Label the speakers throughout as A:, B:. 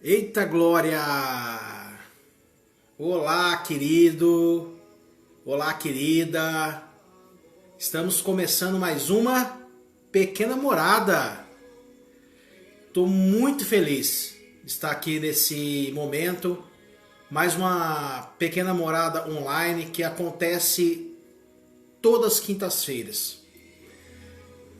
A: Eita glória! Olá, querido! Olá, querida! Estamos começando mais uma pequena morada. Estou muito feliz de estar aqui nesse momento. Mais uma pequena morada online que acontece todas as quintas-feiras.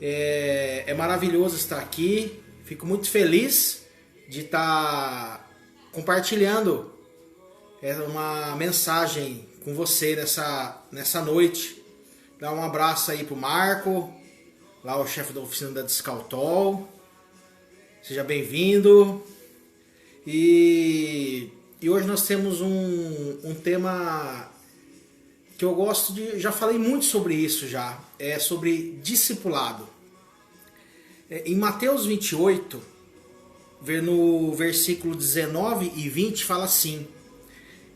A: É maravilhoso estar aqui. Fico muito feliz de estar compartilhando uma mensagem com você nessa noite. Dá um abraço aí pro Marco, lá o chefe da oficina da Descaltol. Seja bem-vindo. E hoje nós temos um tema que eu gosto de... Já falei muito sobre isso já. É sobre discipulado. Em Mateus 28, no versículo 19 e 20, fala assim: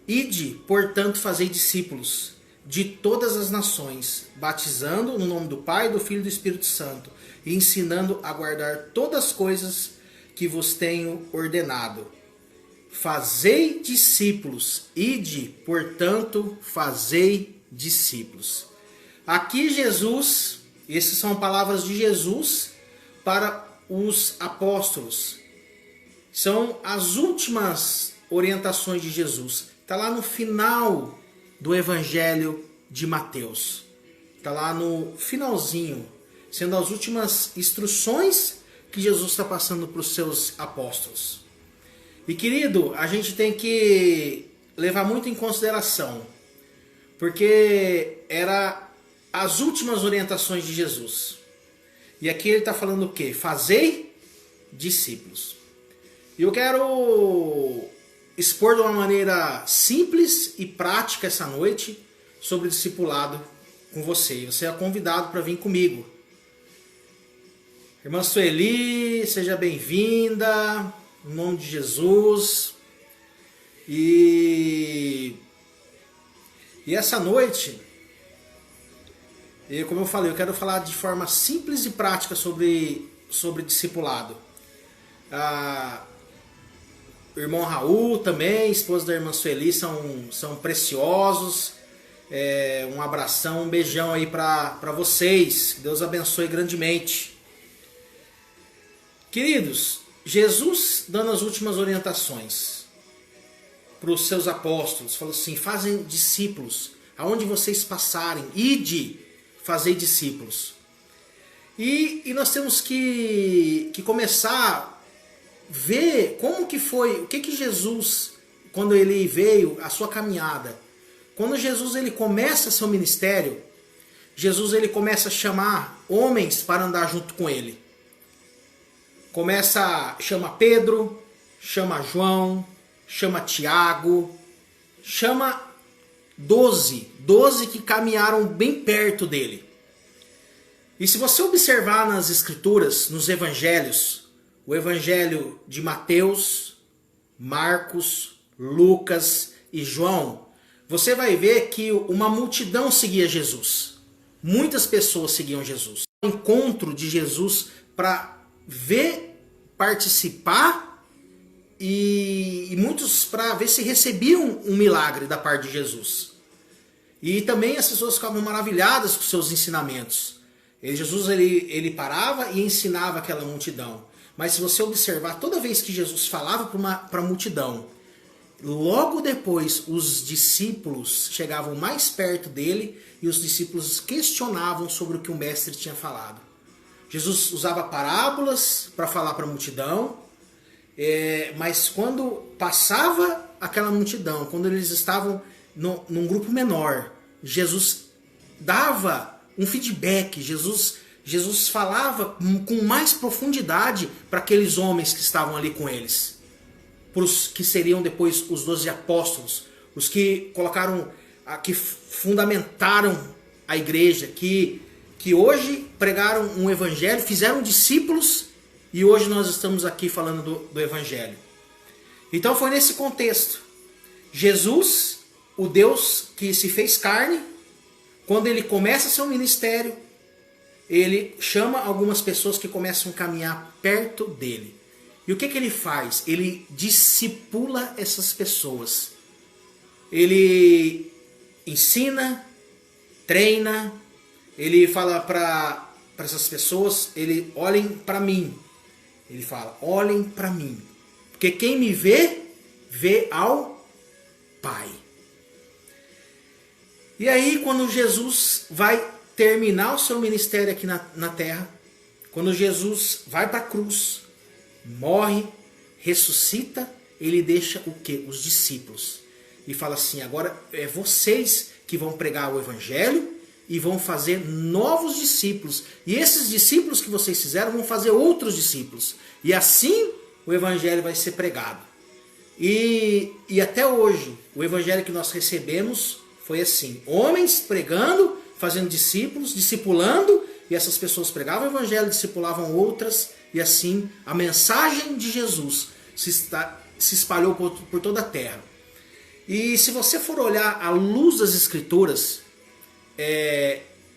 A: Ide, portanto, fazei discípulos de todas as nações, batizando no nome do Pai, do Filho e do Espírito Santo, e ensinando a guardar todas as coisas que vos tenho ordenado. Fazei discípulos, ide, portanto, fazei discípulos. Aqui Jesus, essas são palavras de Jesus para os apóstolos. São as últimas orientações de Jesus. Está lá no final do Evangelho de Mateus. Está lá no finalzinho, sendo as últimas instruções que Jesus está passando para os seus apóstolos. E querido, a gente tem que levar muito em consideração, porque era as últimas orientações de Jesus. E aqui ele está falando o quê? Fazei discípulos. E eu quero expor de uma maneira simples e prática essa noite sobre discipulado com você. Você é convidado para vir comigo. Irmã Sueli, seja bem-vinda, em nome de Jesus. E essa noite, como eu falei, eu quero falar de forma simples e prática sobre discipulado. O irmão Raul também, esposa da irmã Sueli, são preciosos. Um abração, um beijão aí para vocês. Que Deus abençoe grandemente. Queridos, Jesus dando as últimas orientações para os seus apóstolos, falou assim: fazem discípulos, aonde vocês passarem, ide, fazei discípulos. E nós temos que começar a ver como que foi, o que Jesus, quando ele veio, a sua caminhada. Quando Jesus ele começa seu ministério, Jesus ele começa a chamar homens para andar junto com ele. Chama Pedro, chama João, chama Tiago, chama 12 que caminharam bem perto dele. E se você observar nas escrituras, nos evangelhos, o evangelho de Mateus, Marcos, Lucas e João, você vai ver que uma multidão seguia Jesus. Muitas pessoas seguiam Jesus. O encontro de Jesus para ver, participar e muitos para ver se recebiam um milagre da parte de Jesus. E também as pessoas ficavam maravilhadas com seus ensinamentos. Jesus ele parava e ensinava aquela multidão. Mas se você observar, toda vez que Jesus falava para a multidão, logo depois os discípulos chegavam mais perto dele e os discípulos questionavam sobre o que o mestre tinha falado. Jesus usava parábolas para falar para a multidão, mas quando passava aquela multidão, quando eles estavam num grupo menor, Jesus dava um feedback, Jesus falava com mais profundidade para aqueles homens que estavam ali com eles. Para os que seriam depois os 12 apóstolos, os que que fundamentaram a igreja, que hoje pregaram um evangelho, fizeram discípulos e hoje nós estamos aqui falando do evangelho. Então foi nesse contexto. Jesus, o Deus que se fez carne, quando ele começa seu ministério, ele chama algumas pessoas que começam a caminhar perto dele. E o que ele faz? Ele discipula essas pessoas. Ele ensina, treina, ele fala para essas pessoas, ele olhem para mim. Ele fala, olhem para mim. Porque quem me vê, vê ao Pai. E aí, quando Jesus vai terminar o seu ministério aqui na terra, quando Jesus vai para a cruz, morre, ressuscita, ele deixa o quê? Os discípulos. E fala assim, agora é vocês que vão pregar o evangelho e vão fazer novos discípulos. E esses discípulos que vocês fizeram vão fazer outros discípulos. E assim o evangelho vai ser pregado. E até hoje, o evangelho que nós recebemos foi assim. Homens pregando, fazendo discípulos, discipulando, e essas pessoas pregavam o evangelho, discipulavam outras, e assim a mensagem de Jesus se espalhou por toda a terra. E se você for olhar à luz das Escrituras,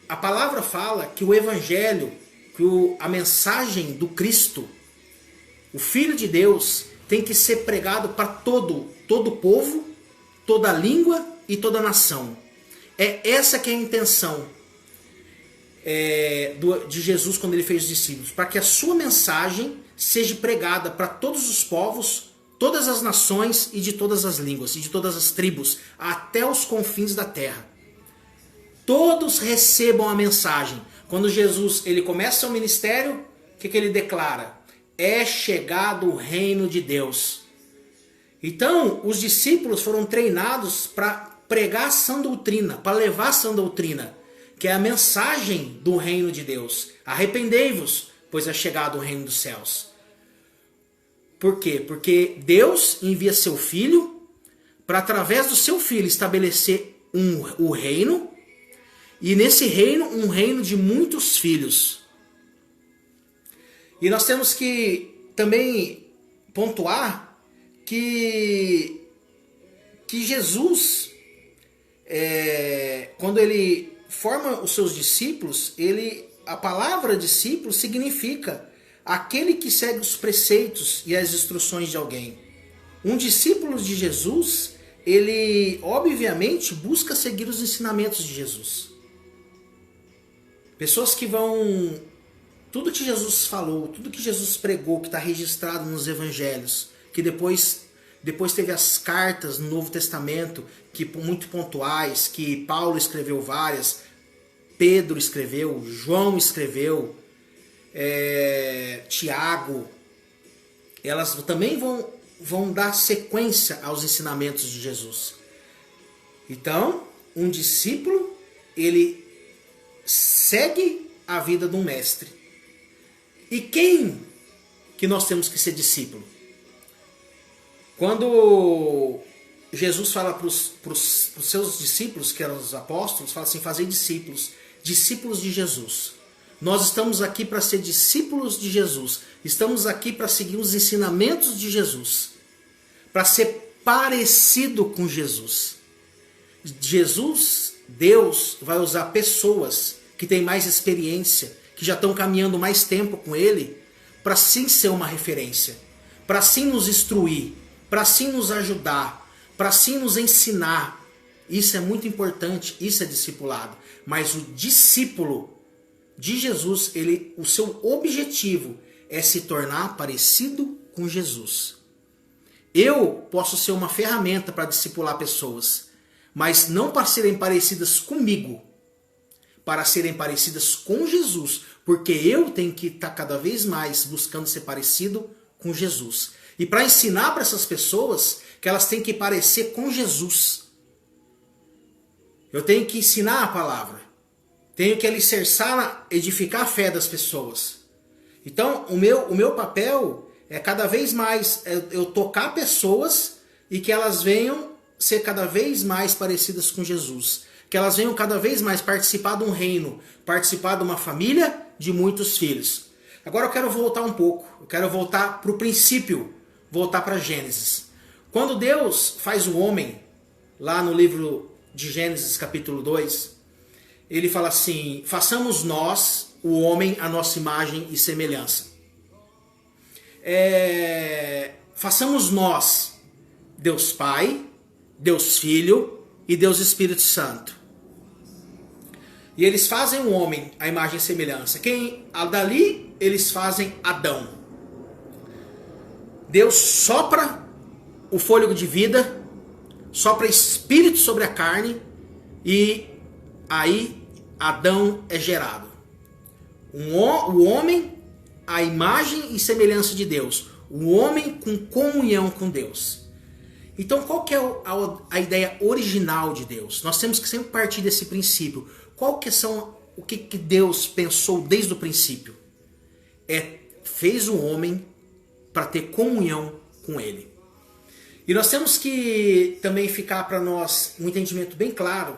A: a palavra fala que o evangelho, que a mensagem do Cristo, o Filho de Deus, tem que ser pregado para todo povo, toda língua e toda nação. Essa que é a intenção de Jesus quando ele fez os discípulos, para que a sua mensagem seja pregada para todos os povos, todas as nações e de todas as línguas e de todas as tribos, até os confins da terra. Todos recebam a mensagem. Quando Jesus ele começa o ministério, o que ele declara? É chegado o reino de Deus. Então, os discípulos foram treinados para pregar a sã doutrina, para levar a sã doutrina, que é a mensagem do reino de Deus. Arrependei-vos, pois é chegado o reino dos céus. Por quê? Porque Deus envia seu Filho para, através do seu Filho, estabelecer o reino, e nesse reino, um reino de muitos filhos. E nós temos que também pontuar que Jesus, quando ele forma os seus discípulos, a palavra discípulo significa aquele que segue os preceitos e as instruções de alguém. Um discípulo de Jesus, ele obviamente busca seguir os ensinamentos de Jesus. Pessoas que vão... Tudo que Jesus falou, tudo que Jesus pregou, que está registrado nos evangelhos, que depois teve as cartas no Novo Testamento, que muito pontuais, que Paulo escreveu várias, Pedro escreveu, João escreveu, Tiago, elas também vão dar sequência aos ensinamentos de Jesus. Então, um discípulo, ele segue a vida de um mestre. E quem que nós temos que ser discípulo? Quando Jesus fala para os seus discípulos, que eram os apóstolos, fala assim, fazei discípulos, discípulos de Jesus. Nós estamos aqui para ser discípulos de Jesus. Estamos aqui para seguir os ensinamentos de Jesus. Para ser parecido com Jesus. Jesus, Deus, vai usar pessoas que têm mais experiência, que já estão caminhando mais tempo com Ele, para sim ser uma referência, para sim nos instruir, para sim nos ajudar, para sim nos ensinar. Isso é muito importante, isso é discipulado. Mas o discípulo de Jesus, o seu objetivo é se tornar parecido com Jesus. Eu posso ser uma ferramenta para discipular pessoas, mas não para serem parecidas comigo, para serem parecidas com Jesus, porque eu tenho que estar cada vez mais buscando ser parecido com Jesus. E para ensinar para essas pessoas que elas têm que parecer com Jesus. Eu tenho que ensinar a palavra. Tenho que alicerçar, edificar a fé das pessoas. Então, o meu papel é cada vez mais eu tocar pessoas e que elas venham ser cada vez mais parecidas com Jesus. Que elas venham cada vez mais participar de um reino, participar de uma família de muitos filhos. Agora eu quero voltar um pouco, eu quero voltar para o princípio, voltar para Gênesis. Quando Deus faz o homem, lá no livro de Gênesis capítulo 2, ele fala assim, façamos nós, o homem, a nossa imagem e semelhança. façamos nós Deus Pai, Deus Filho e Deus Espírito Santo. E eles fazem o homem à imagem e semelhança. Dali eles fazem Adão. Deus sopra o fôlego de vida, sopra espírito sobre a carne e aí Adão é gerado. O homem à imagem e semelhança de Deus. O homem com comunhão com Deus. Então qual que é a ideia original de Deus? Nós temos que sempre partir desse princípio. O que Deus pensou desde o princípio? Fez o homem para ter comunhão com ele. E nós temos que também ficar para nós um entendimento bem claro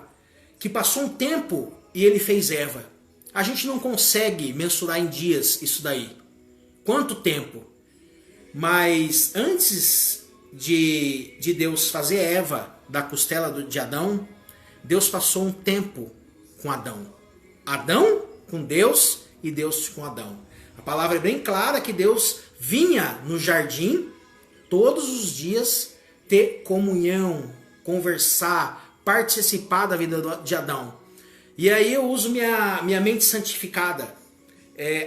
A: que passou um tempo e ele fez Eva. A gente não consegue mensurar em dias isso daí. Quanto tempo? Mas antes de Deus fazer Eva da costela de Adão, Deus passou um tempo com Adão. Adão com Deus e Deus com Adão. A palavra é bem clara que Deus vinha no jardim todos os dias ter comunhão, conversar, participar da vida de Adão. E aí eu uso minha mente santificada.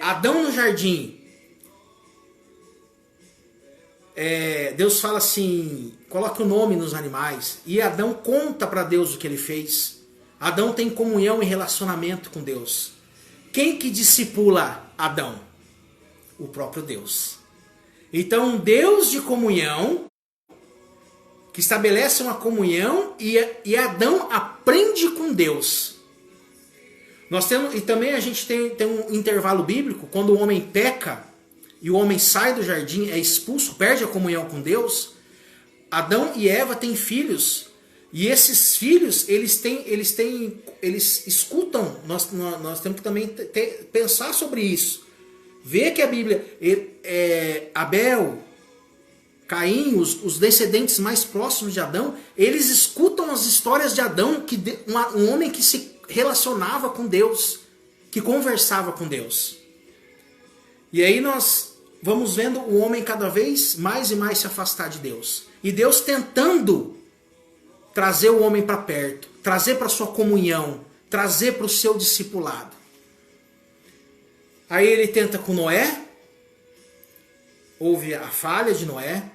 A: Adão no jardim. Deus fala assim, coloca o nome nos animais. E Adão conta para Deus o que ele fez. Adão tem comunhão e relacionamento com Deus. Quem que discipula Adão? O próprio Deus. Então, Deus de comunhão, que estabelece uma comunhão e Adão aprende com Deus. E também a gente tem um intervalo bíblico, quando o homem peca e o homem sai do jardim, é expulso, perde a comunhão com Deus. Adão e Eva têm filhos. E esses filhos, eles escutam. Nós temos que também pensar sobre isso. Ver que a Bíblia, Abel, Caim, os descendentes mais próximos de Adão, eles escutam as histórias de Adão, um homem que se relacionava com Deus, que conversava com Deus. E aí nós vamos vendo o homem cada vez mais e mais se afastar de Deus. E Deus tentando trazer o homem para perto, trazer para sua comunhão, trazer para o seu discipulado. Aí ele tenta com Noé, houve a falha de Noé.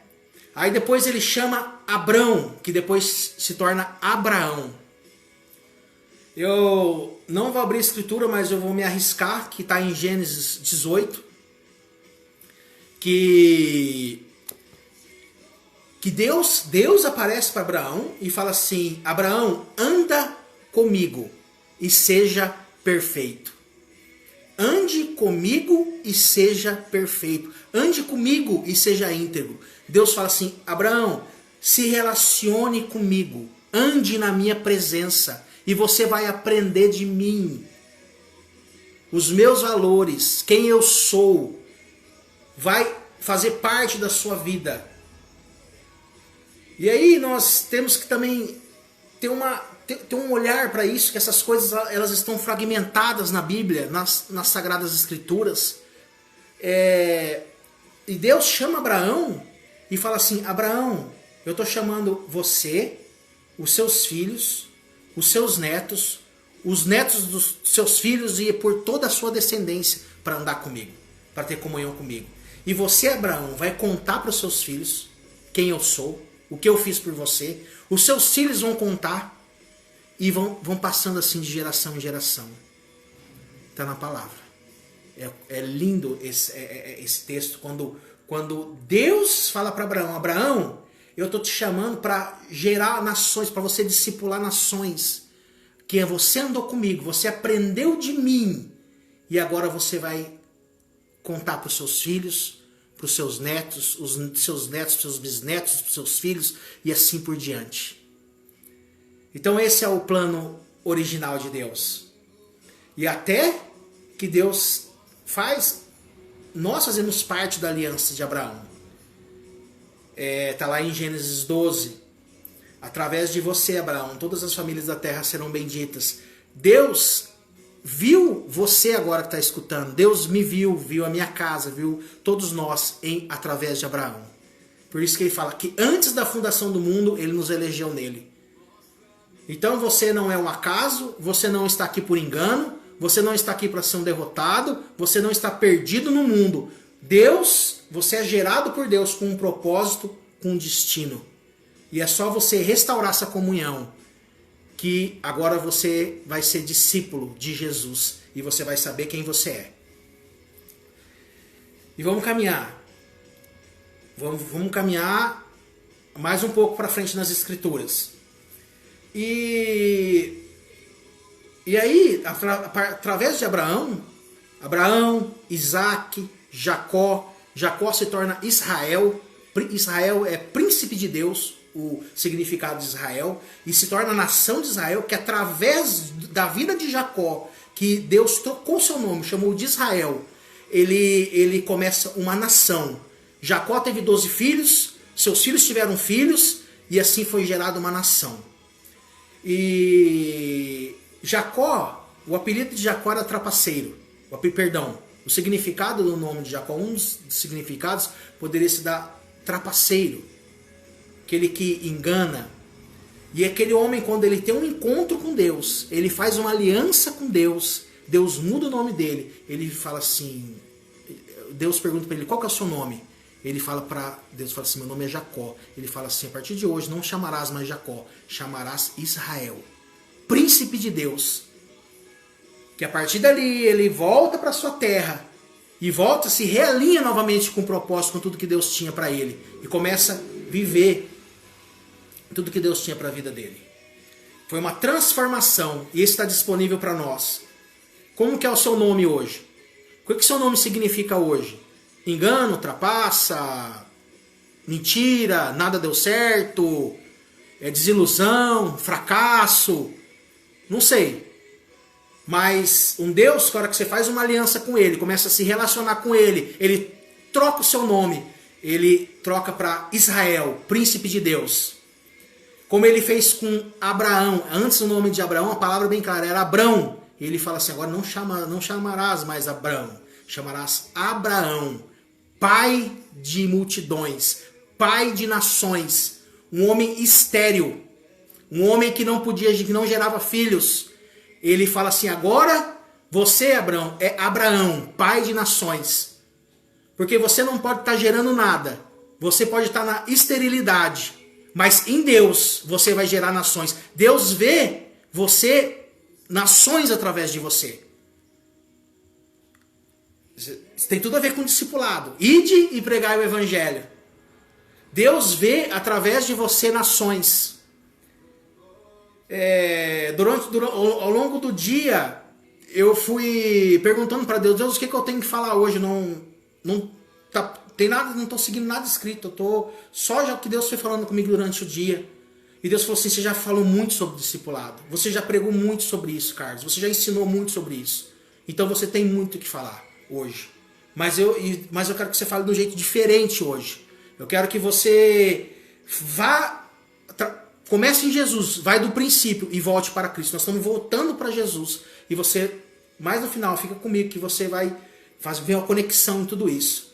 A: Aí depois ele chama Abrão, que depois se torna Abraão. Eu não vou abrir a escritura, mas eu vou me arriscar, que está em Gênesis 18, que Deus aparece para Abraão e fala assim: Abraão, anda comigo e seja perfeito. Ande comigo e seja perfeito. Ande comigo e seja íntegro. Deus fala assim: Abraão, se relacione comigo. Ande na minha presença. E você vai aprender de mim. Os meus valores, quem eu sou, vai fazer parte da sua vida. E aí nós temos que também ter um olhar para isso, que essas coisas elas estão fragmentadas na Bíblia, nas Sagradas Escrituras. E Deus chama Abraão e fala assim: Abraão, eu estou chamando você, os seus filhos, os seus netos, os netos dos seus filhos e por toda a sua descendência para andar comigo, para ter comunhão comigo. E você, Abraão, vai contar para os seus filhos quem eu sou, o que eu fiz por você. Os seus filhos vão contar e vão passando assim de geração em geração. Está na palavra. É lindo esse texto quando Deus fala para Abraão: Abraão, eu estou te chamando para gerar nações, para você discipular nações. Que você andou comigo, você aprendeu de mim. E agora você vai contar para os seus filhos, para os seus netos, os seus netos, para os seus bisnetos, para os seus filhos e assim por diante. Então esse é o plano original de Deus. E até que Deus nós fazemos parte da aliança de Abraão. Está lá em Gênesis 12. Através de você, Abraão, todas as famílias da terra serão benditas. Deus viu você agora que está escutando. Deus me viu a minha casa, viu todos nós através de Abraão. Por isso que ele fala que antes da fundação do mundo, ele nos elegeu nele. Então você não é um acaso, você não está aqui por engano, você não está aqui para ser um derrotado, você não está perdido no mundo. Deus, você é gerado por Deus com um propósito, com um destino. E é só você restaurar essa comunhão, que agora você vai ser discípulo de Jesus e você vai saber quem você é. E vamos caminhar. Vamos caminhar mais um pouco para frente nas Escrituras. E aí, através de Abraão, Isaac, Jacó se torna Israel. Israel é príncipe de Deus, o significado de Israel, e se torna a nação de Israel, que através da vida de Jacó, que Deus trocou seu nome, chamou de Israel, ele começa uma nação. Jacó teve 12 filhos, seus filhos tiveram filhos, e assim foi gerada uma nação. E Jacó, o apelido de Jacó era trapaceiro. O significado do nome de Jacó, um dos significados, poderia se dar trapaceiro. Aquele que engana. E aquele homem, quando ele tem um encontro com Deus, ele faz uma aliança com Deus, Deus muda o nome dele. Ele fala assim, Deus pergunta para ele, qual que é o seu nome? Deus fala assim, meu nome é Jacó. Ele fala assim, a partir de hoje não chamarás mais Jacó, chamarás Israel, príncipe de Deus. Que a partir dali ele volta para sua terra e volta, se realinha novamente com o propósito, com tudo que Deus tinha para ele, e começa a viver tudo que Deus tinha para a vida dele. Foi uma transformação, e isso está disponível para nós. Como que é o seu nome hoje? O que o seu nome significa hoje? Engano, trapaça, mentira, nada deu certo, desilusão, fracasso, não sei. Mas um Deus, na hora que você faz uma aliança com ele, começa a se relacionar com ele, ele troca o seu nome, ele troca para Israel, príncipe de Deus. Como ele fez com Abraão. Antes o nome de Abraão, a palavra bem clara, era Abrão. E ele fala assim, agora não chamarás mais Abrão, chamarás Abraão, pai de multidões, pai de nações, um homem estéril, um homem que não gerava filhos. Ele fala assim, agora você, Abraão, é Abraão, pai de nações. Porque você não pode estar gerando nada, você pode estar na esterilidade, mas em Deus você vai gerar nações. Deus vê você, nações através de você. Isso tem tudo a ver com discipulado. Ide e pregai o evangelho. Deus vê através de você nações. Ao longo do dia, eu fui perguntando para Deus, o que eu tenho que falar hoje? Não estou seguindo nada escrito. Eu tô só já o que Deus foi falando comigo durante o dia. E Deus falou assim, você já falou muito sobre discipulado. Você já pregou muito sobre isso, Carlos. Você já ensinou muito sobre isso. Então você tem muito o que falar hoje. Mas eu quero que você fale de um jeito diferente hoje. Eu quero que você comece em Jesus, vai do princípio e volte para Cristo. Nós estamos voltando para Jesus. E você, mais no final, fica comigo que você vai ver uma conexão em tudo isso.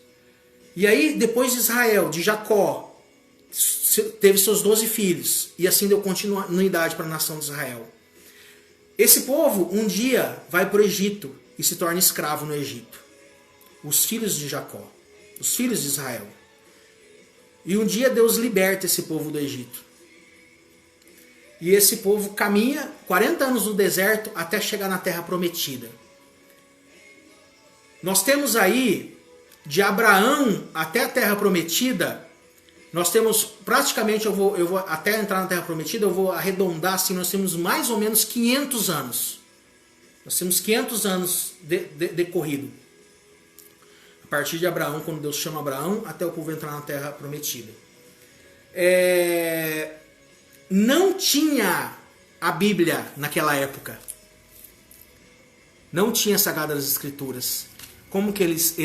A: E aí, depois de Israel, de Jacó, teve seus 12 filhos. E assim deu continuidade para a nação de Israel. Esse povo, um dia, vai para o Egito e se torna escravo no Egito. Os filhos de Jacó, os filhos de Israel. E um dia Deus liberta esse povo do Egito. E esse povo caminha 40 anos no deserto até chegar na terra prometida. Nós temos aí, de Abraão até a terra prometida, nós temos praticamente, eu vou até entrar na terra prometida, eu vou arredondar assim, nós temos mais ou menos 500 anos. Nós temos 500 anos decorrido. A partir de Abraão, quando Deus chama Abraão, até o povo entrar na terra prometida. Não tinha a Bíblia naquela época. Não tinha Sagradas Escrituras. Como que eles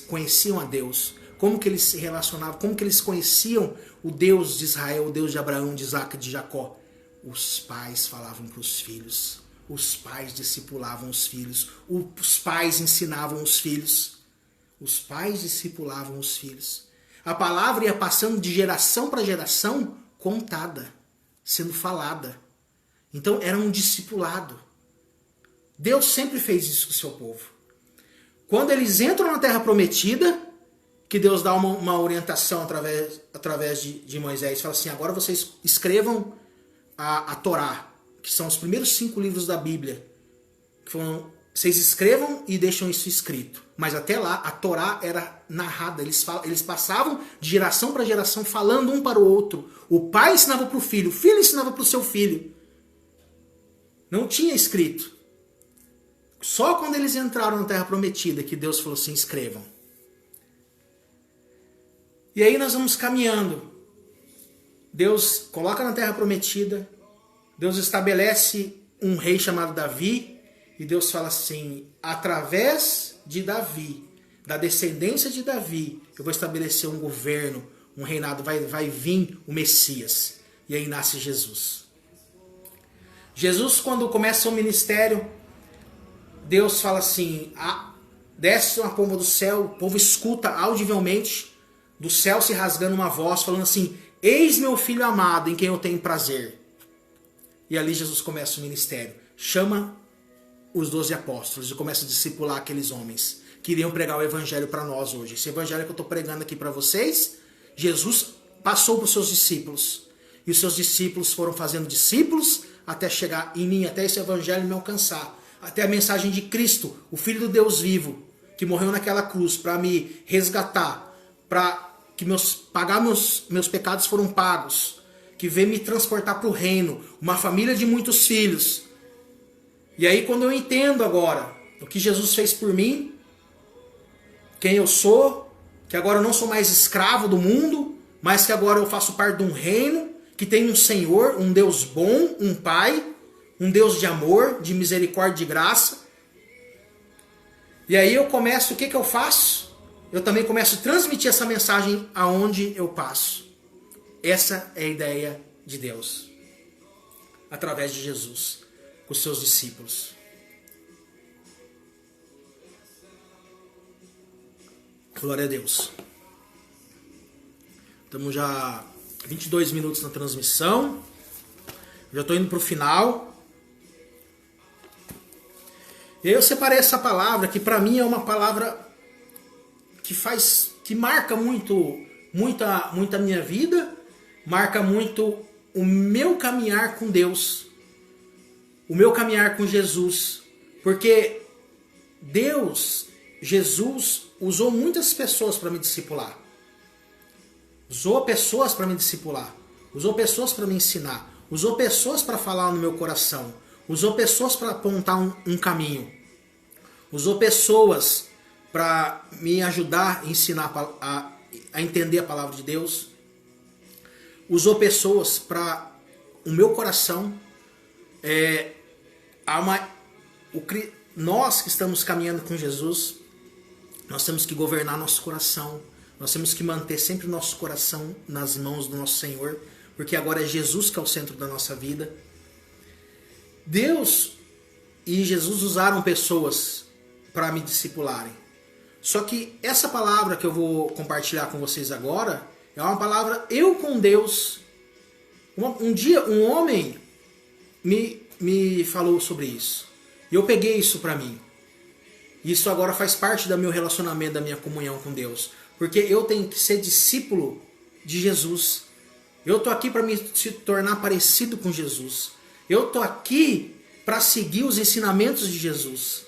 A: conheciam a Deus? Como que eles se relacionavam? Como que eles conheciam o Deus de Israel, o Deus de Abraão, de Isaac e de Jacó? Os pais falavam para os filhos. Os pais discipulavam os filhos. Os pais ensinavam os filhos. Os pais discipulavam os filhos. A palavra ia passando de geração para geração, contada, sendo falada. Então era um discipulado. Deus sempre fez isso com o seu povo. Quando eles entram na terra prometida, que Deus dá uma orientação através de Moisés, fala assim, agora vocês escrevam a Torá, que são os primeiros 5 livros da Bíblia. Vocês escrevam e deixam isso escrito. Mas até lá, a Torá era narrada. Eles passavam de geração para geração falando um para o outro. O pai ensinava para o filho ensinava para o seu filho. Não tinha escrito. Só quando eles entraram na Terra Prometida que Deus falou assim, escrevam. E aí nós vamos caminhando. Deus coloca na Terra Prometida. Deus estabelece um rei chamado Davi. E Deus fala assim, através de Davi, da descendência de Davi, eu vou estabelecer um governo, um reinado, vai vir o Messias. E aí nasce Jesus. Jesus, quando começa o ministério, Deus fala assim, desce uma pomba do céu, o povo escuta audivelmente, do céu se rasgando uma voz, falando assim, eis meu filho amado, em quem eu tenho prazer. E ali Jesus começa o ministério. Chama os 12 apóstolos e começa a discipular aqueles homens que iriam pregar o evangelho para nós hoje. Esse evangelho que eu estou pregando aqui para vocês, Jesus passou para os seus discípulos. E os seus discípulos foram fazendo discípulos até chegar em mim, até esse evangelho me alcançar. Até a mensagem de Cristo, o Filho do Deus vivo, que morreu naquela cruz para me resgatar, para que pagar meus pecados foram pagos, que veio me transportar para o reino, uma família de muitos filhos. E aí quando eu entendo agora o que Jesus fez por mim, quem eu sou, que agora eu não sou mais escravo do mundo, mas que agora eu faço parte de um reino, que tem um Senhor, um Deus bom, um Pai, um Deus de amor, de misericórdia e de graça. E aí eu começo, o que eu faço? Eu também começo a transmitir essa mensagem aonde eu passo. Essa é a ideia de Deus, através de Jesus, com os seus discípulos. Glória a Deus. Estamos já 22 minutos na transmissão. Já estou indo para o final. E aí eu separei essa palavra que para mim é uma palavra que marca muito a minha vida, marca muito o meu caminhar com Deus, o meu caminhar com Jesus, porque Jesus usou muitas pessoas para me discipular, usou pessoas para me discipular, usou pessoas para me ensinar, usou pessoas para falar no meu coração, usou pessoas para apontar um caminho, usou pessoas para me ajudar a ensinar a entender a palavra de Deus, usou pessoas para o meu coração. Nós que estamos caminhando com Jesus, nós temos que governar nosso coração, nós temos que manter sempre o nosso coração nas mãos do nosso Senhor, porque agora é Jesus que é o centro da nossa vida. Deus e Jesus usaram pessoas para me discipularem. Só que essa palavra que eu vou compartilhar com vocês agora é uma palavra eu com Deus. Um dia um homem me falou sobre isso. E eu peguei isso para mim. Isso agora faz parte do meu relacionamento, da minha comunhão com Deus. Porque eu tenho que ser discípulo de Jesus. Eu estou aqui para me se tornar parecido com Jesus. Eu estou aqui para seguir os ensinamentos de Jesus.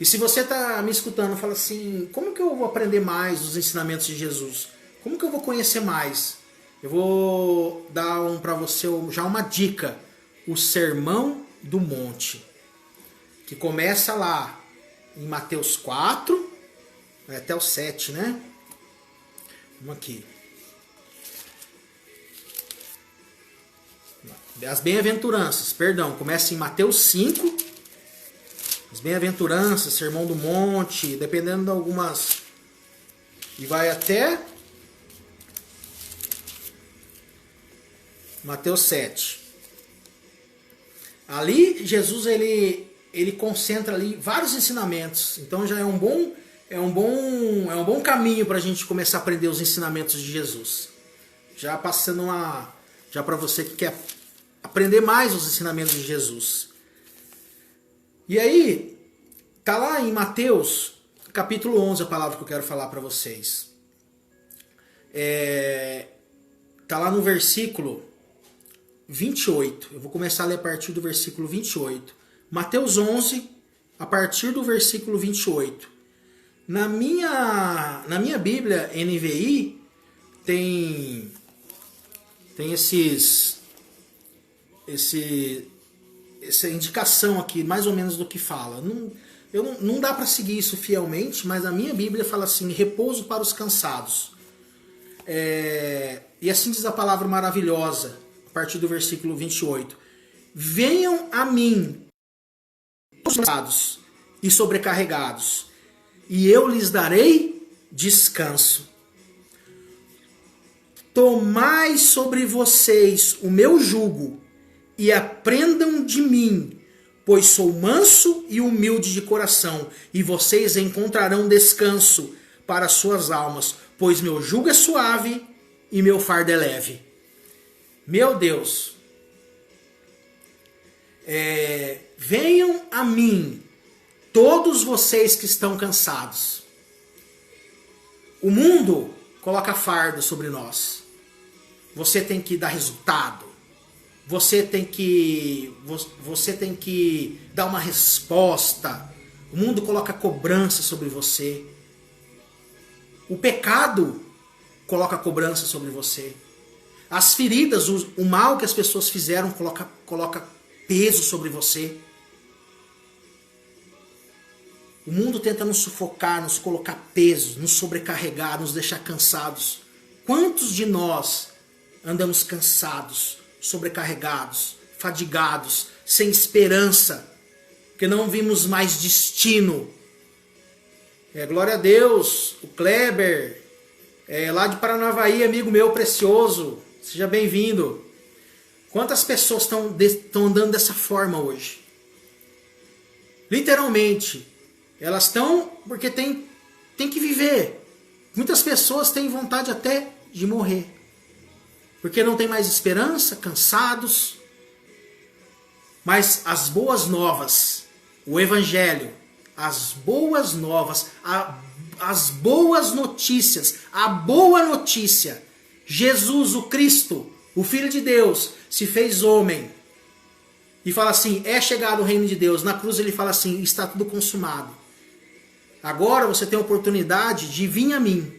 A: E se você está me escutando e fala assim, como que eu vou aprender mais os ensinamentos de Jesus? Como que eu vou conhecer mais? Eu vou dar para você já uma dica. O Sermão do Monte. Que começa lá em Mateus 4, vai até o 7, né? Vamos aqui. As bem-aventuranças, perdão, começa em Mateus 5. As bem-aventuranças, Sermão do Monte, dependendo de algumas. E vai até Mateus 7. Ali, Jesus, ele concentra ali vários ensinamentos. Então já é é um bom caminho para a gente começar a aprender os ensinamentos de Jesus. Já passando já para você que quer aprender mais os ensinamentos de Jesus. E aí, tá lá em Mateus, capítulo 11, a palavra que eu quero falar para vocês. Tá lá no versículo 28. Eu vou começar a ler a partir do versículo 28. Mateus 11, a partir do versículo 28. Na minha Bíblia NVI tem essa indicação aqui, mais ou menos do que fala. Não dá para seguir isso fielmente, mas a minha Bíblia fala assim: repouso para os cansados. E assim diz a palavra maravilhosa, a partir do versículo 28. Venham a mim, cansados e sobrecarregados, e eu lhes darei descanso. Tomai sobre vocês o meu jugo e aprendam de mim, pois sou manso e humilde de coração, e vocês encontrarão descanso para suas almas, pois meu jugo é suave e meu fardo é leve. Meu Deus, venham a mim, todos vocês que estão cansados. O mundo coloca fardo sobre nós. Você tem que dar resultado. Você tem que dar uma resposta. O mundo coloca cobrança sobre você. O pecado coloca cobrança sobre você. As feridas, o mal que as pessoas fizeram coloca peso sobre você. O mundo tenta nos sufocar, nos colocar peso, nos sobrecarregar, nos deixar cansados. Quantos de nós andamos cansados, sobrecarregados, fadigados, sem esperança, que não vimos mais destino? Glória a Deus, o Kleber, lá de Paranavaí, amigo meu precioso, seja bem-vindo. Quantas pessoas estão andando dessa forma hoje? Literalmente, elas estão porque tem que viver. Muitas pessoas têm vontade até de morrer, porque não tem mais esperança, cansados. Mas as boas novas, o Evangelho, as boas novas, as boas notícias, a boa notícia, Jesus, o Cristo, o Filho de Deus, se fez homem. E fala assim: é chegado o reino de Deus. Na cruz ele fala assim: está tudo consumado. Agora você tem a oportunidade de vir a mim.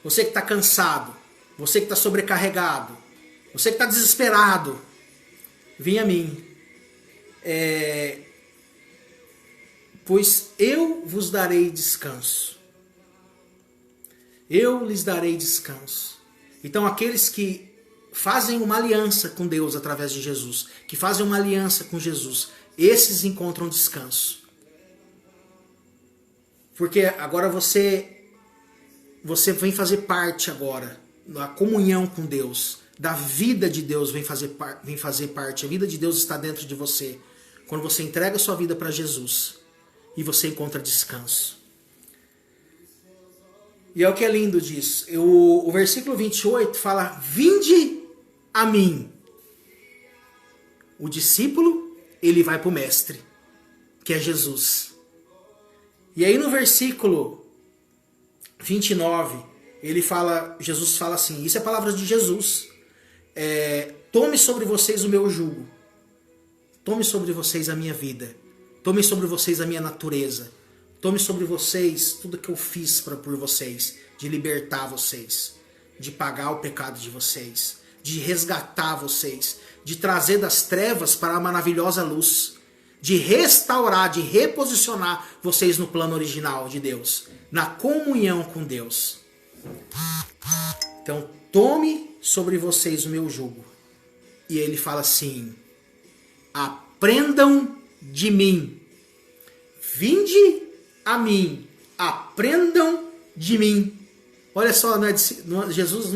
A: Você que está cansado, você que está sobrecarregado, você que está desesperado, vem a mim. Pois eu vos darei descanso. Eu lhes darei descanso. Então aqueles que fazem uma aliança com Deus através de Jesus, que fazem uma aliança com Jesus, esses encontram descanso. Porque agora você vem fazer parte agora da comunhão com Deus, da vida de Deus vem fazer parte. A vida de Deus está dentro de você. Quando você entrega a sua vida para Jesus e você encontra descanso. E é o que é lindo disso. O versículo 28 fala: vinde a mim. O discípulo, ele vai para o mestre, que é Jesus. E aí no versículo 29, Jesus fala assim, isso é palavras de Jesus: tome sobre vocês o meu jugo, tome sobre vocês a minha vida, tome sobre vocês a minha natureza, tome sobre vocês tudo que eu fiz por vocês, de libertar vocês, de pagar o pecado de vocês, de resgatar vocês, de trazer das trevas para a maravilhosa luz, de restaurar, de reposicionar vocês no plano original de Deus, na comunhão com Deus. Então, tome sobre vocês o meu jugo. E ele fala assim: aprendam de mim. Vinde a mim, aprendam de mim. Olha só, Jesus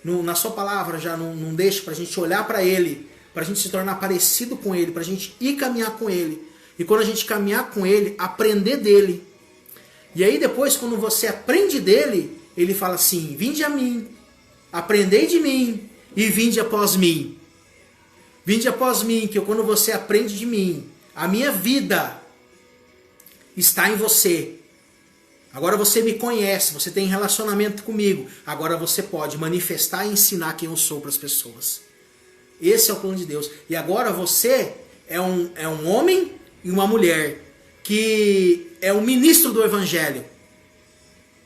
A: na sua palavra já não deixa para a gente olhar para ele, para a gente se tornar parecido com ele, para a gente ir caminhar com ele. E quando a gente caminhar com ele, aprender dele. E aí depois, quando você aprende dele, ele fala assim: vinde a mim, aprendei de mim e vinde após mim. Vinde após mim, que quando você aprende de mim, a minha vida está em você. Agora você me conhece, você tem relacionamento comigo. Agora você pode manifestar e ensinar quem eu sou para as pessoas. Esse é o plano de Deus. E agora você é um homem e uma mulher que é um ministro do Evangelho,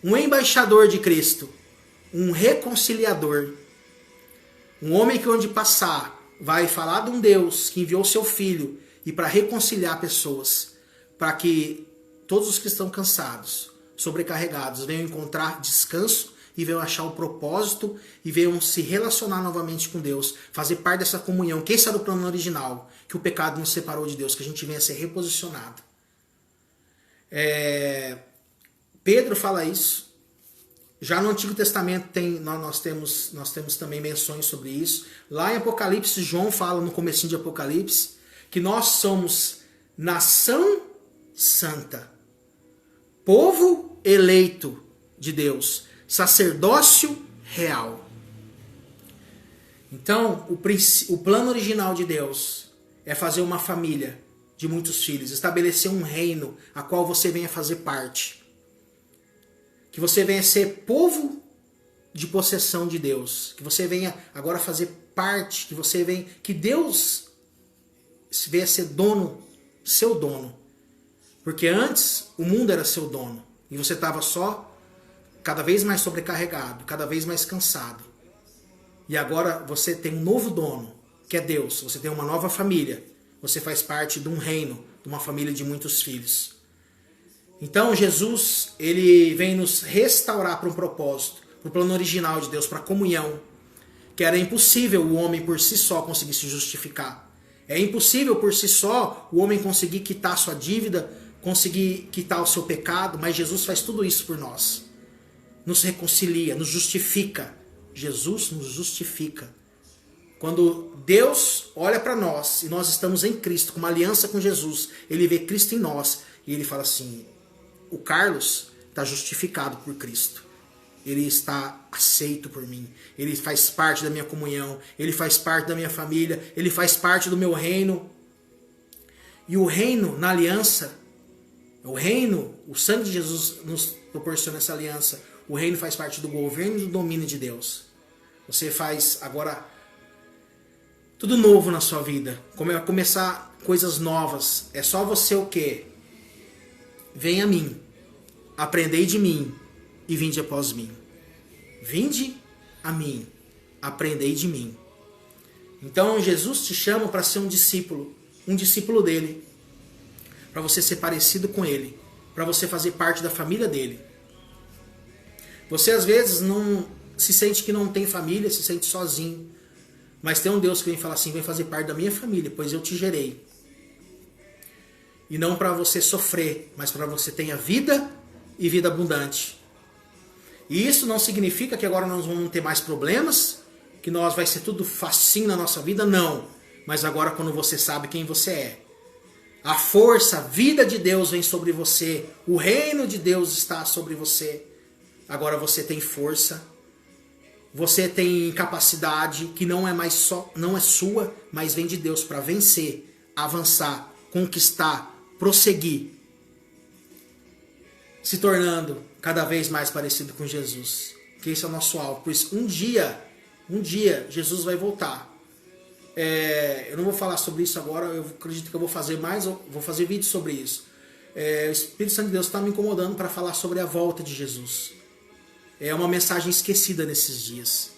A: um embaixador de Cristo, um reconciliador, um homem que onde passar vai falar de um Deus que enviou seu Filho e para reconciliar pessoas, para que todos os que estão cansados, sobrecarregados, venham encontrar descanso e venham achar o propósito e venham se relacionar novamente com Deus, fazer parte dessa comunhão, que esse era o plano original, que o pecado nos separou de Deus, que a gente venha a ser reposicionado. Pedro fala isso. Já no Antigo Testamento nós temos também menções sobre isso. Lá em Apocalipse, João fala no comecinho de Apocalipse que nós somos nação santa, povo eleito de Deus, sacerdócio real. Então, o plano original de Deus é fazer uma família de muitos filhos, estabelecer um reino a qual você venha fazer parte. Que você venha ser povo de possessão de Deus. Que você venha agora fazer parte, que Deus venha ser dono, seu dono. Porque antes o mundo era seu dono. E você estava só cada vez mais sobrecarregado, cada vez mais cansado. E agora você tem um novo dono, que é Deus. Você tem uma nova família. Você faz parte de um reino, de uma família de muitos filhos. Então Jesus, ele vem nos restaurar para um propósito, para o plano original de Deus, para a comunhão, que era impossível o homem por si só conseguir se justificar. É impossível por si só o homem conseguir quitar a sua dívida, conseguir quitar o seu pecado, mas Jesus faz tudo isso por nós. Nos reconcilia, nos justifica. Jesus nos justifica. Quando Deus olha para nós e nós estamos em Cristo, com uma aliança com Jesus, ele vê Cristo em nós e ele fala assim: o Carlos está justificado por Cristo. Ele está aceito por mim. Ele faz parte da minha comunhão. Ele faz parte da minha família. Ele faz parte do meu reino. E o reino na aliança, o sangue de Jesus nos proporciona essa aliança. O reino faz parte do governo e do domínio de Deus. Você faz agora tudo novo na sua vida. Começar coisas novas. É só você o quê? Vem a mim, aprendei de mim e vinde após mim. Vinde a mim, aprendei de mim. Então Jesus te chama para ser um discípulo dele, para você ser parecido com ele, para você fazer parte da família dele. Você às vezes não se sente que não tem família, se sente sozinho, mas tem um Deus que vem falar assim: vem fazer parte da minha família, pois eu te gerei. E não para você sofrer, mas para você tenha vida e vida abundante. E isso não significa que agora nós vamos ter mais problemas, que vai ser tudo facinho na nossa vida, não. Mas agora quando você sabe quem você é, a força, a vida de Deus vem sobre você, o reino de Deus está sobre você. Agora você tem força, você tem capacidade que não é sua, mas vem de Deus para vencer, avançar, conquistar, prosseguir, se tornando cada vez mais parecido com Jesus, que esse é o nosso alvo. Por isso, um dia Jesus vai voltar. Eu não vou falar sobre isso agora, eu acredito que eu vou fazer vídeo sobre isso. O Espírito Santo de Deus está me incomodando para falar sobre a volta de Jesus. É uma mensagem esquecida nesses dias,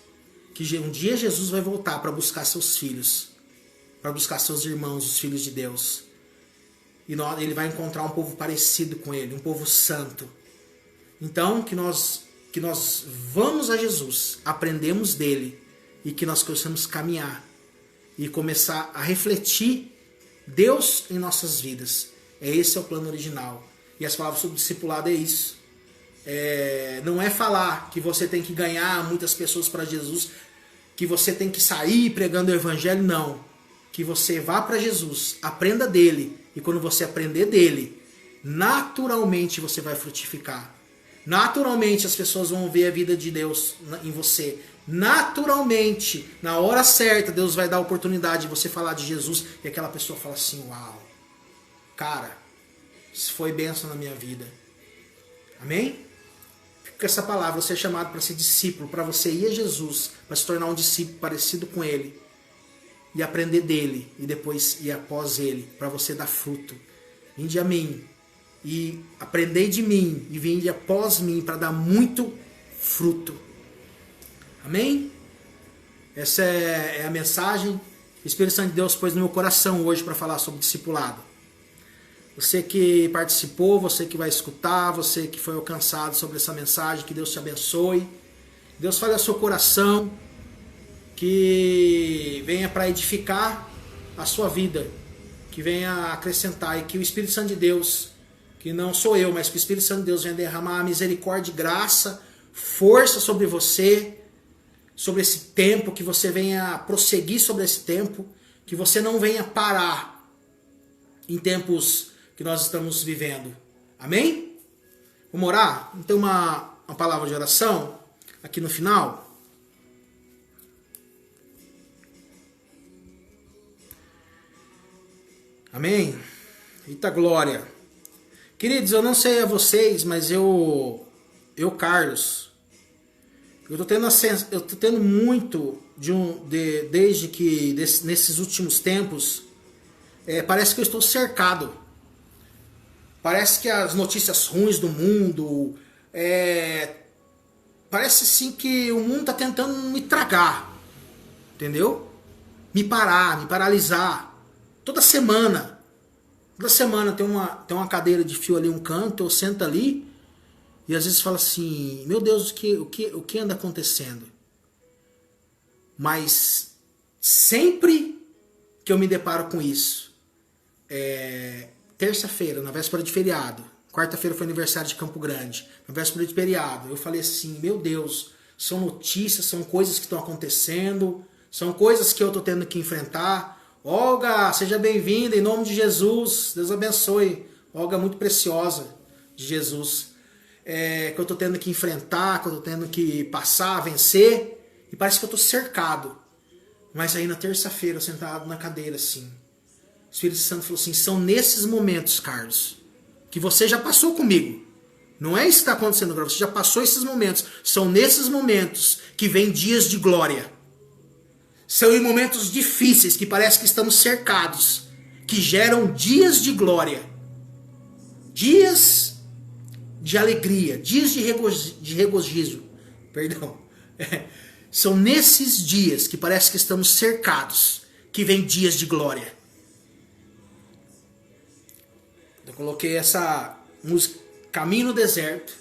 A: que um dia Jesus vai voltar para buscar seus filhos, para buscar seus irmãos, os filhos de Deus. E ele vai encontrar um povo parecido com ele, um povo santo. Então, que nós vamos a Jesus, aprendemos dele, e que nós possamos caminhar e começar a refletir Deus em nossas vidas. Esse é o plano original. E as palavras sobre o discipulado é isso. Não é falar que você tem que ganhar muitas pessoas para Jesus, que você tem que sair pregando o evangelho, não. Que você vá para Jesus, aprenda dele, e quando você aprender dele, naturalmente você vai frutificar. Naturalmente as pessoas vão ver a vida de Deus em você. Naturalmente, na hora certa, Deus vai dar a oportunidade de você falar de Jesus e aquela pessoa fala assim, uau, cara, isso foi bênção na minha vida. Amém? Fica com essa palavra, você é chamado para ser discípulo, para você ir a Jesus, para se tornar um discípulo parecido com Ele e aprender dele e depois ir após Ele, para você dar fruto. Vinde a mim e aprendei de mim e vinde após mim para dar muito fruto. Amém? Essa é a mensagem que o Espírito Santo de Deus pôs no meu coração hoje para falar sobre discipulado. Você que participou, você que vai escutar, você que foi alcançado sobre essa mensagem, que Deus te abençoe. Deus fale ao seu coração, que venha para edificar a sua vida, que venha acrescentar e que o Espírito Santo de Deus, que não sou eu, mas que o Espírito Santo de Deus venha derramar misericórdia e graça, força sobre você, sobre esse tempo, que você venha prosseguir sobre esse tempo, que você não venha parar em tempos que nós estamos vivendo. Amém? Vamos orar? Então uma palavra de oração aqui no final. Amém? Eita glória. Queridos, eu não sei a vocês, mas eu Carlos, eu tô tendo muito desde que nesses últimos tempos, parece que eu estou cercado. Parece que as notícias ruins do mundo, parece sim que o mundo está tentando me tragar, entendeu? Me paralisar. Toda semana tem uma cadeira de fio ali, um canto, eu sento ali e às vezes falo assim, meu Deus, o que anda acontecendo? Mas sempre que eu me deparo com isso, terça-feira, na véspera de feriado, quarta-feira foi aniversário de Campo Grande, na véspera de feriado, eu falei assim, meu Deus, são notícias, são coisas que estão acontecendo, são coisas que eu estou tendo que enfrentar. Olga, seja bem-vinda em nome de Jesus, Deus abençoe. Olga muito preciosa de Jesus, que eu estou tendo que enfrentar, que eu estou tendo que passar, vencer, e parece que eu estou cercado. Mas aí na terça-feira, sentado na cadeira assim, o Espírito Santo falou assim, são nesses momentos, Carlos, que você já passou comigo. Não é isso que está acontecendo agora, você já passou esses momentos. São nesses momentos que vem dias de glória. São em momentos difíceis que parece que estamos cercados, que geram dias de glória, dias de alegria, dias de regozijo. Perdão. São nesses dias que parece que estamos cercados, que vem dias de glória. Eu coloquei essa música, Caminho no Deserto.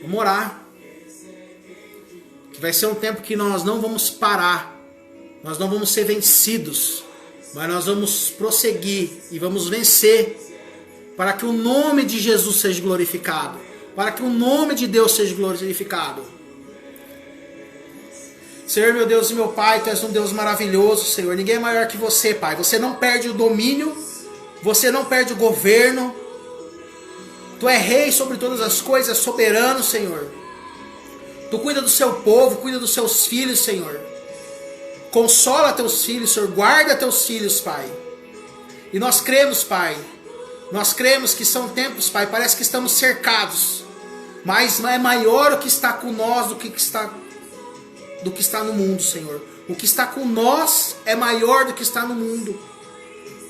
A: Vamos orar. Que vai ser um tempo que nós não vamos parar, nós não vamos ser vencidos, mas nós vamos prosseguir e vamos vencer, para que o nome de Jesus seja glorificado, para que o nome de Deus seja glorificado. Senhor, meu Deus e meu Pai, Tu és um Deus maravilhoso, Senhor, ninguém é maior que você, Pai, você não perde o domínio, você não perde o governo, Tu é rei sobre todas as coisas, soberano, Senhor. Tu cuida do seu povo, cuida dos seus filhos, Senhor. Consola teus filhos, Senhor. Guarda teus filhos, Pai. E nós cremos, Pai. Nós cremos que são tempos, Pai. Parece que estamos cercados. Mas não é maior o que está com nós do que está no mundo, Senhor. O que está com nós é maior do que está no mundo.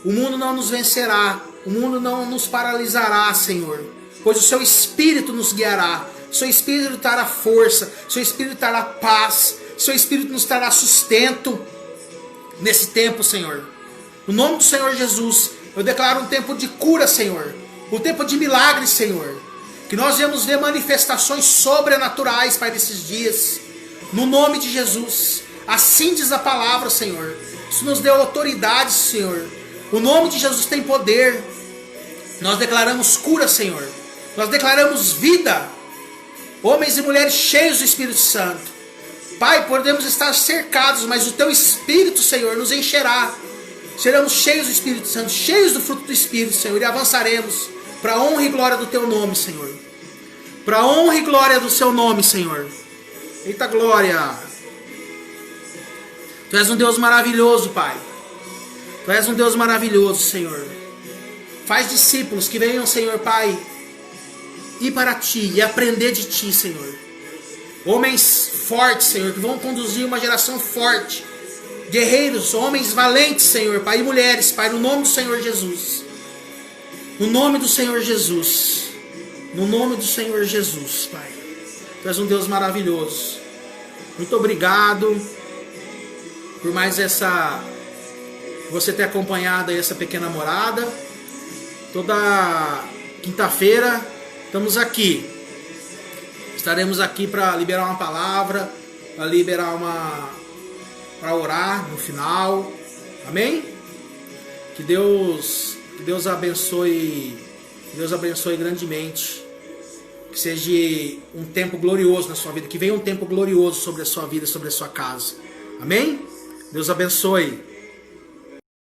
A: O mundo não nos vencerá. O mundo não nos paralisará, Senhor. Pois o seu Espírito nos guiará. Seu Espírito trará força, seu Espírito trará paz, seu Espírito nos trará sustento nesse tempo, Senhor. No nome do Senhor Jesus, eu declaro um tempo de cura, Senhor. Um tempo de milagres, Senhor. Que nós venhamos ver manifestações sobrenaturais, Pai, nesses dias. No nome de Jesus. Assim diz a palavra, Senhor. Isso nos deu autoridade, Senhor. O nome de Jesus tem poder. Nós declaramos cura, Senhor. Nós declaramos vida. Homens e mulheres cheios do Espírito Santo. Pai, podemos estar cercados, mas o Teu Espírito, Senhor, nos encherá. seremos cheios do Espírito Santo, cheios do fruto do Espírito, Senhor, e avançaremos para a honra e glória do Teu nome, Senhor. Para a honra e glória do Seu nome, Senhor. Eita glória! Tu és um Deus maravilhoso, Pai. Tu és um Deus maravilhoso, Senhor. Faz discípulos que venham, Senhor, Pai, ir para Ti e aprender de Ti, Senhor. Homens fortes, Senhor, que vão conduzir uma geração forte. Guerreiros, homens valentes, Senhor, Pai, e mulheres, Pai, no nome do Senhor Jesus. No nome do Senhor Jesus. No nome do Senhor Jesus, Pai. Tu és um Deus maravilhoso. Muito obrigado por mais você ter acompanhado aí essa pequena morada. Toda quinta-feira estamos aqui. Estaremos aqui para liberar uma palavra, para orar no final. Amém? Que Deus abençoe. Que Deus abençoe grandemente. Que seja um tempo glorioso na sua vida. Que venha um tempo glorioso sobre a sua vida, sobre a sua casa. Amém? Deus abençoe.